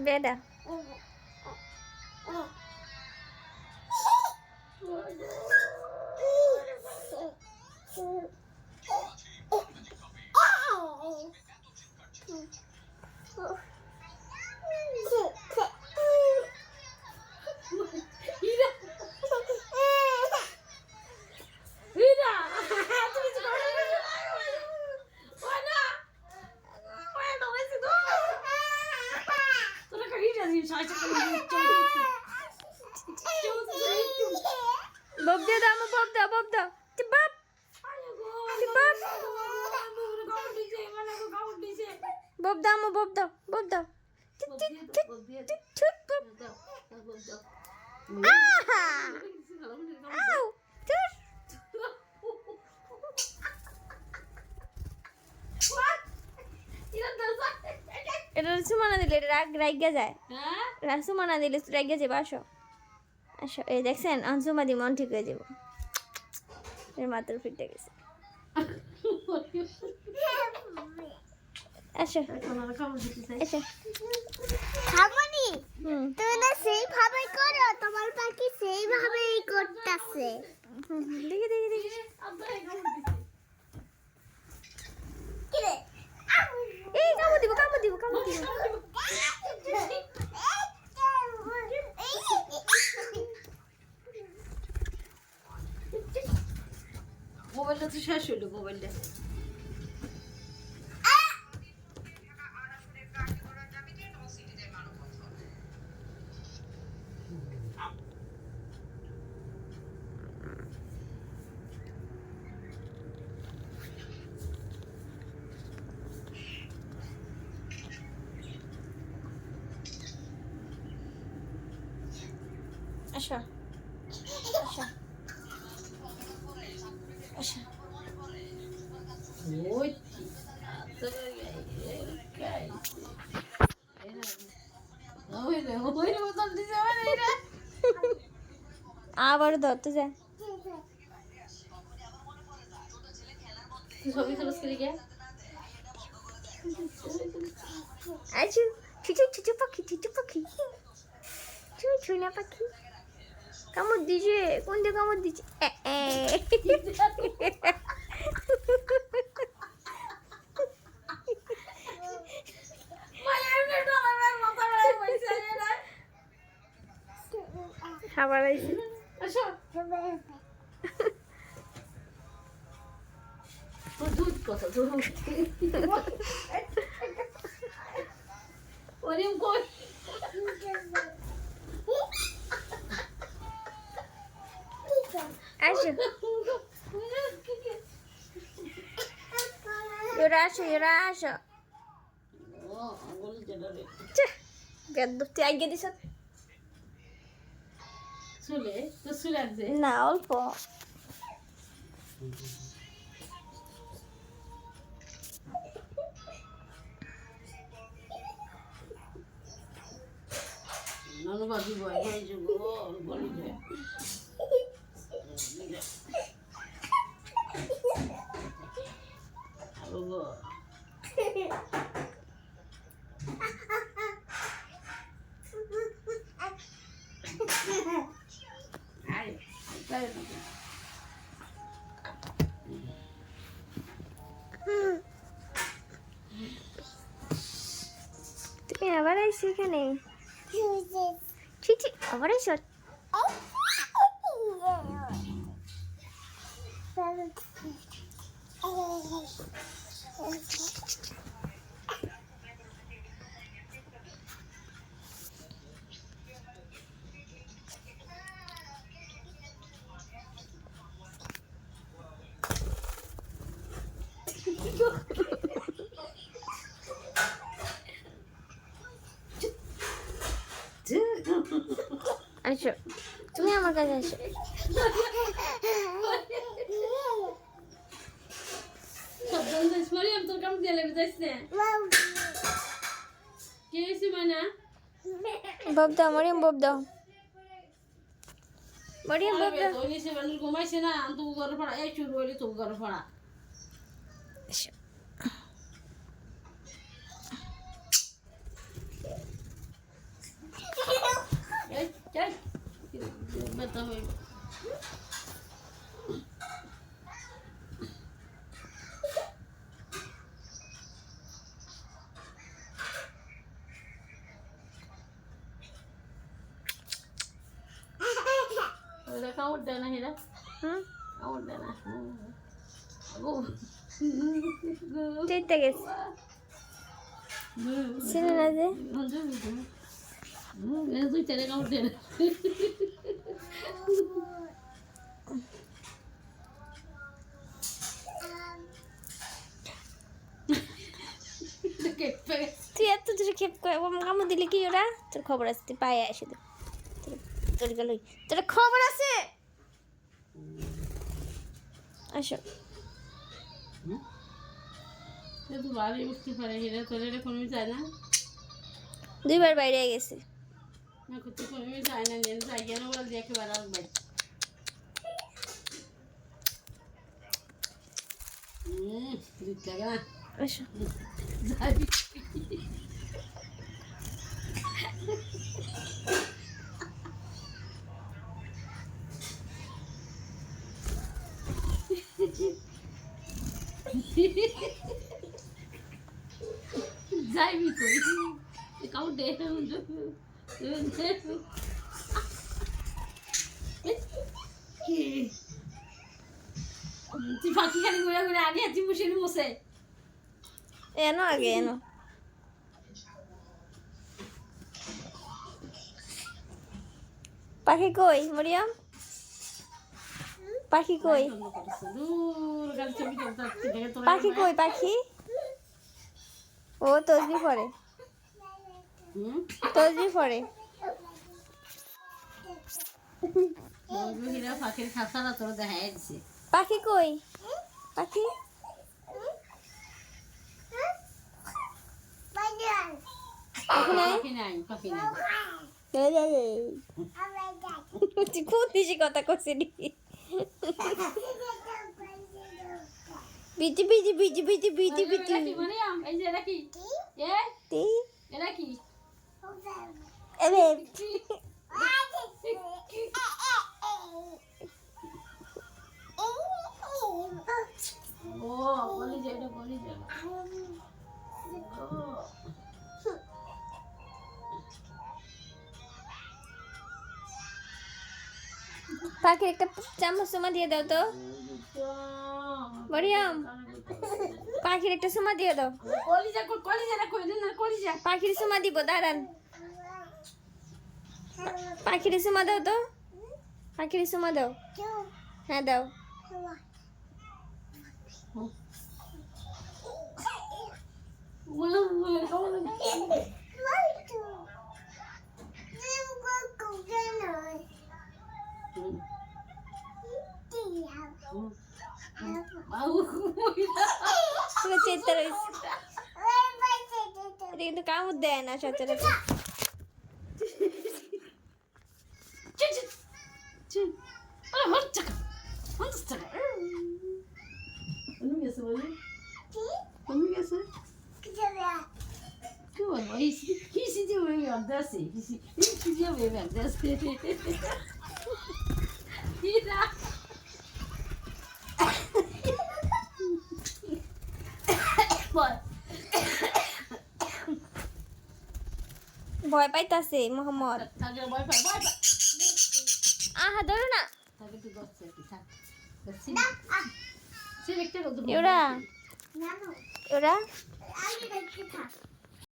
বেটা বব দে দাও বব দাও বব দাও বাপ বব দাও বব দাও বব দাও এটা সুমানা দিলে রাইগা যায় সুমানা দিলে রাইগা যাবে আসো আসো এই দেখছেন আনসুমা দি মন ঠিক হয়ে যাব এর মাথার ফিটে গেছে আসো আসো খামনি তুমি না সেইভাবেই করো তোমার পাখি সেইভাবেই করতেছে দেখি দেখি দেখি এই কামড় দিব কামড় দিব কামড় দিব মোবাইলটা তো শেষ হইলো মোবাইলটা আসো আসো আসো ওই আবার ধরতে যায় ছবি তুলস করে গিয়ে আচ্ছা ছুচু ছুচু পাখি ছুনা পাখি কামড় দিছে কোন দিকে কামড় দিছে খাবার আইছে দুধ কথা দুধ ওরিম কই আসো ইউরা আসো ও আঙ্গুল জেডারে গদ্দুতি আগে দিছ চলে তো চলে আসছে না অল্প নানু বাবু বয় হয়ে যাব বলি যায় বাবা আরে তাই না তুমি আবার আইসি এখানে চিচি আবার আইসো আসো তুমি আমার কাছে আসো মারিয়াম তোর কাম দিয়ে লেগে যাচ্ছে কে এসে মানা বব দাও মরিয়ম বব দাও মরিয়ম বব দাও ওই নিচে মানুষ ঘুমাইছে না তো ঘরে পড়া এই শুরু হইলে তো ঘরে পড়া আসো। ওই ওরা কামড় দেয় না হেরা হুম কামড় দেয় না চিনতে গেছে চিনে না যে দুই চারে কামড় দেয় না তুই এত দূরে খেপ কামড় দিলি কি ওরা তোর খবর আছে তুই পায়ে আসে দে তোর গেল তোর খবর আছে আসো তো বাড়ি উঠতে পারে হেরা তোর এটা কোনো যায় না দুইবার বাইরে গেছে না করতে কোনো যায় না নিয়ে যাই কেন বল দিয়ে একেবারে আসবে দুধ লাগে না আসো যাবি যাইবি কই কাউ দে তুই ফাঁকি খালি ঘুরে ঘুরে আগে আছি মুসে মুসে এনো আগে এনো পাখি কই মরিয়াম পাখি কই পাখি কই পাখি ও তসবি পড়ে তসবি পড়ে পাখির খাসারা তোর দেখা যাচ্ছে পাখি কই পাখি পাখি নাই পাখি নাই পাখি নাই তুই খুব বেশি কথা করছিলি busy busy busy busy busy busy Mariyam এই যে এটা কি এ এটা কি এবে ও বলি যে এটা বলি যে পাখির একটা চামচ সুমা দিয়ে দাও তো মরিয়াম পাখির একটা সুমা দিয়ে দাও কলিজা না কই না কলিজা পাখির সুমা দিব দাঁড়ান পাখির সুমা দাও তো পাখির সুমা দাও হ্যাঁ দাও চেষ্টা রয়েছে এটা কিন্তু কামড় দেয় না সচরাচর ভয় পাইতাছে মোহাম্মদ আহা ধরো না ওরা ওরা